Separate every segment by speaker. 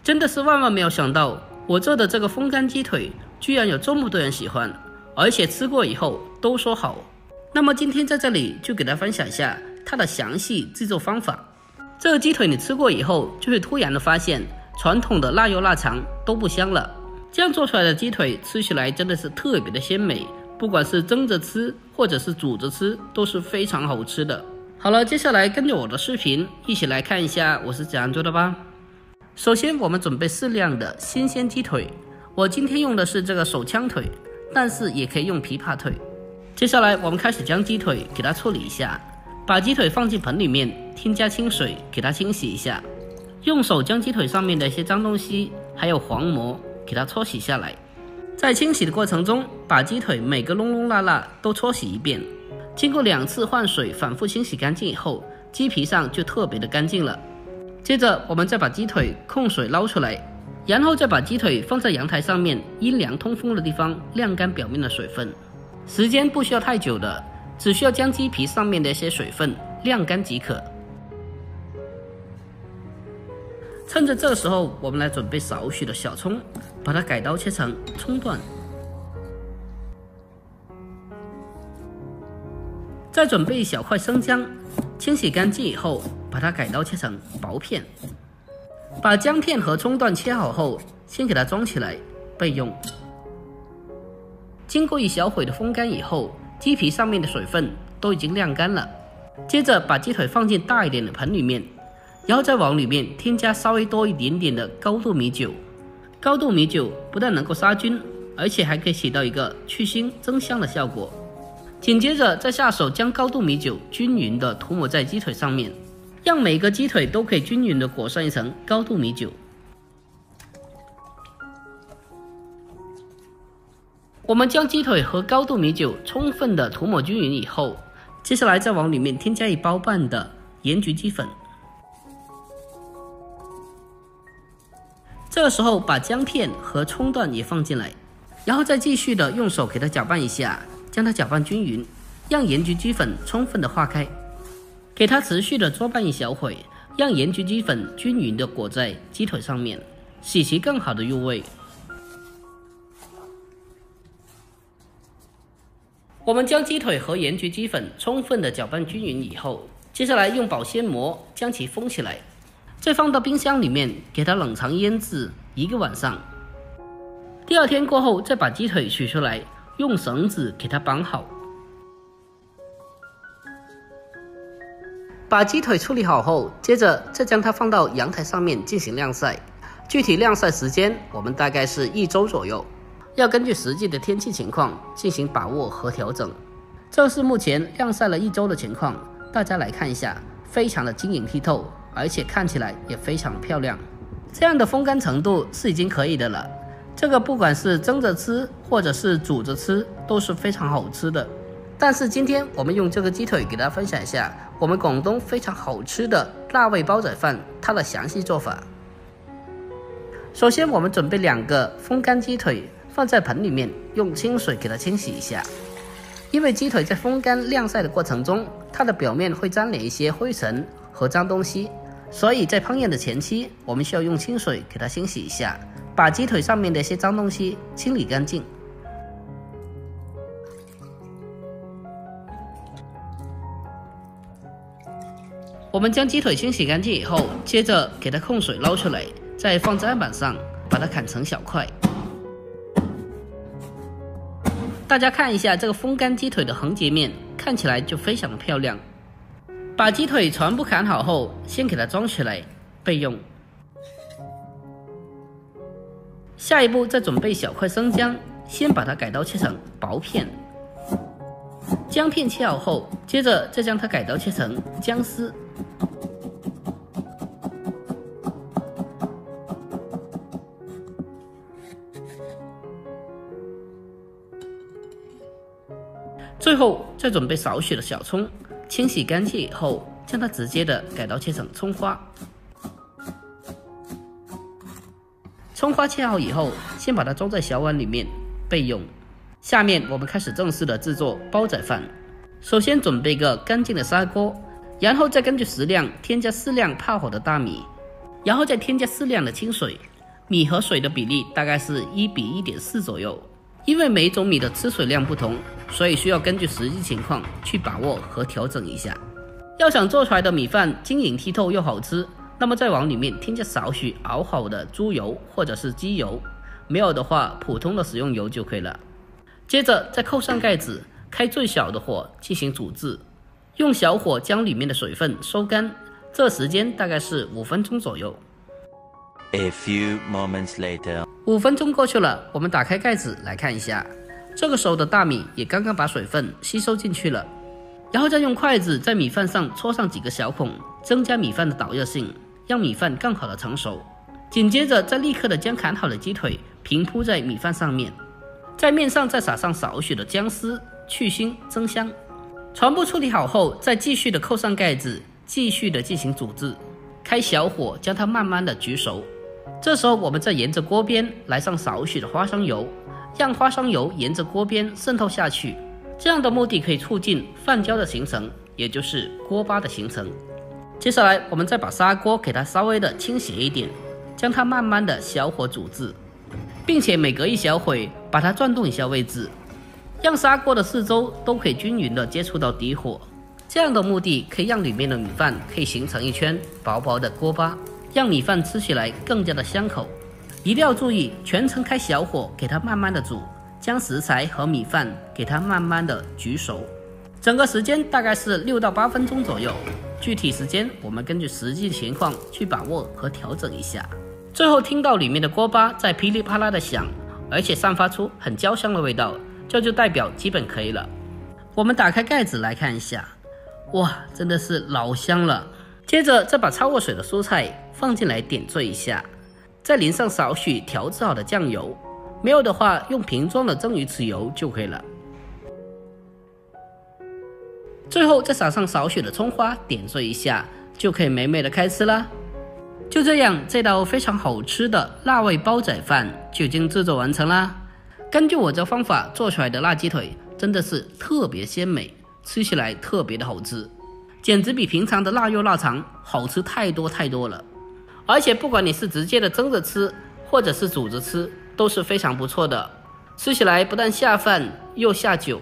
Speaker 1: 真的是万万没有想到，我做的这个风干鸡腿居然有这么多人喜欢，而且吃过以后都说好。那么今天在这里就给大家分享一下它的详细制作方法。这个鸡腿你吃过以后，就会突然的发现传统的腊肉腊肠都不香了。这样做出来的鸡腿吃起来真的是特别的鲜美，不管是蒸着吃或者是煮着吃都是非常好吃的。好了，接下来跟着我的视频一起来看一下我是怎样做的吧。首先我们准备适量的新鲜鸡腿，我今天用的是这个手枪腿，但是也可以用琵琶腿。接下来我们开始将鸡腿给它处理一下，把鸡腿放进盆里面，添加清水给它清洗一下，用手将鸡腿上面的一些脏东西还有黄膜给它搓洗下来。在清洗的过程中，把鸡腿每个窿窿罅都搓洗一遍，经过2次换水反复清洗干净以后，鸡皮上就特别的干净了。接着我们再把鸡腿控水捞出来，然后再把鸡腿放在阳台上面阴凉通风的地方晾干表面的水分，时间不需要太久的，只需要将鸡皮上面的一些水分晾干即可。趁着这个时候，我们来准备少许的小葱，把它改刀切成葱段。再准备一小块生姜，清洗干净以后，把它改刀切成薄片。把姜片和葱段切好后，先给它装起来备用。经过一小会的风干以后，鸡皮上面的水分都已经晾干了。接着把鸡腿放进大一点的盆里面，然后再往里面添加稍微多一点点的高度米酒。高度米酒不但能够杀菌，而且还可以起到一个去腥增香的效果。紧接着再下手将高度米酒均匀的涂抹在鸡腿上面，让每个鸡腿都可以均匀的裹上一层高度米酒。我们将鸡腿和高度米酒充分的涂抹均匀以后，接下来再往里面添加1包半的盐焗鸡粉。这个时候把姜片和葱段也放进来，然后再继续的用手给它搅拌一下，将它搅拌均匀，让盐焗鸡粉充分的化开。给它持续的搓拌一小会，让盐焗鸡粉均匀的裹在鸡腿上面，使其更好的入味。我们将鸡腿和盐焗鸡粉充分的搅拌均匀以后，接下来用保鲜膜将其封起来，再放到冰箱里面给它冷藏腌制1个晚上。第2天过后再把鸡腿取出来，用绳子给它绑好。把鸡腿处理好后，接着再将它放到阳台上面进行晾晒。具体晾晒时间我们大概是1周左右，要根据实际的天气情况进行把握和调整。这是目前晾晒了1周的情况，大家来看一下，非常的晶莹剔透，而且看起来也非常漂亮。这样的风干程度是已经可以的了，这个不管是蒸着吃或者是煮着吃都是非常好吃的。但是今天我们用这个鸡腿给大家分享一下我们广东非常好吃的辣味煲仔饭它的详细做法。首先我们准备2个风干鸡腿放在盆里面，用清水给它清洗一下。因为鸡腿在风干晾晒的过程中，它的表面会沾连一些灰尘和脏东西，所以在烹饪的前期我们需要用清水给它清洗一下，把鸡腿上面的一些脏东西清理干净。我们将鸡腿清洗干净以后，接着给它控水捞出来，再放在案板上把它砍成小块。大家看一下这个风干鸡腿的横截面，看起来就非常的漂亮。把鸡腿全部砍好后，先给它装起来备用。下一步再准备小块生姜，先把它改刀切成薄片。姜片切好后，接着再将它改刀切成姜丝。最后再准备少许的小葱，清洗干净以后，将它直接的改刀切成葱花。葱花切好以后，先把它装在小碗里面备用。下面我们开始正式的制作煲仔饭。首先准备一个干净的砂锅，然后再根据食量添加适量泡好的大米，然后再添加适量的清水，米和水的比例大概是1:1.4左右。因为每一种米的吃水量不同，所以需要根据实际情况去把握和调整一下。要想做出来的米饭晶莹剔透又好吃，那么再往里面添加少许熬好的猪油或者是鸡油，没有的话普通的食用油就可以了。接着再扣上盖子，开最小的火进行煮制，用小火将里面的水分收干，这时间大概是5分钟左右。
Speaker 2: A few moments later，
Speaker 1: 5分钟过去了，我们打开盖子来看一下，这个时候的大米也刚刚把水分吸收进去了。然后再用筷子在米饭上戳上几个小孔，增加米饭的导热性，让米饭更好的成熟。紧接着再立刻的将砍好的鸡腿平铺在米饭上面，在面上再撒上少许的姜丝，去腥增香。全部处理好后，再继续的扣上盖子，继续的进行煮制，开小火将它慢慢的焗熟。这时候我们再沿着锅边来上少许的花生油，让花生油沿着锅边渗透下去，这样的目的可以促进饭焦的形成，也就是锅巴的形成。接下来我们再把砂锅给它稍微的倾斜一点，将它慢慢的小火煮制，并且每隔一小会把它转动一下位置，让砂锅的四周都可以均匀的接触到底火。这样的目的可以让里面的米饭可以形成一圈薄薄的锅巴，让米饭吃起来更加的香口。一定要注意全程开小火给它慢慢的煮，将食材和米饭给它慢慢的焗熟。整个时间大概是6到8分钟左右，具体时间我们根据实际情况去把握和调整一下。最后听到里面的锅巴在噼里啪啦的响，而且散发出很焦香的味道，这就代表基本可以了。我们打开盖子来看一下，哇，真的是老香了。接着再把焯过水的蔬菜放进来点缀一下，再淋上少许调制好的酱油，没有的话用瓶装的蒸鱼豉油就可以了。最后再撒上少许的葱花点缀一下，就可以美美的开吃啦。就这样，这道非常好吃的辣味煲仔饭就已经制作完成啦。根据我这方法做出来的辣鸡腿真的是特别鲜美，吃起来特别的好吃，简直比平常的腊肉腊肠好吃太多太多了。而且不管你是直接的蒸着吃或者是煮着吃都是非常不错的，吃起来不但下饭又下酒。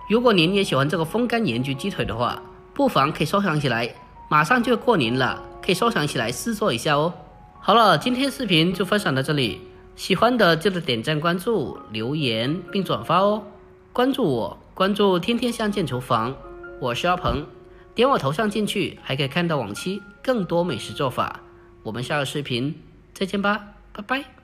Speaker 1: 如果您也喜欢这个风干盐焗鸡腿的话，不妨可以收藏起来，马上就过年了，可以收藏起来试做一下哦。好了，今天视频就分享到这里，喜欢的记得点赞关注留言并转发哦。关注我，关注天天相见厨房，我是阿鹏，点我头像进去还可以看到往期更多美食做法。我们下个视频再见吧，拜拜。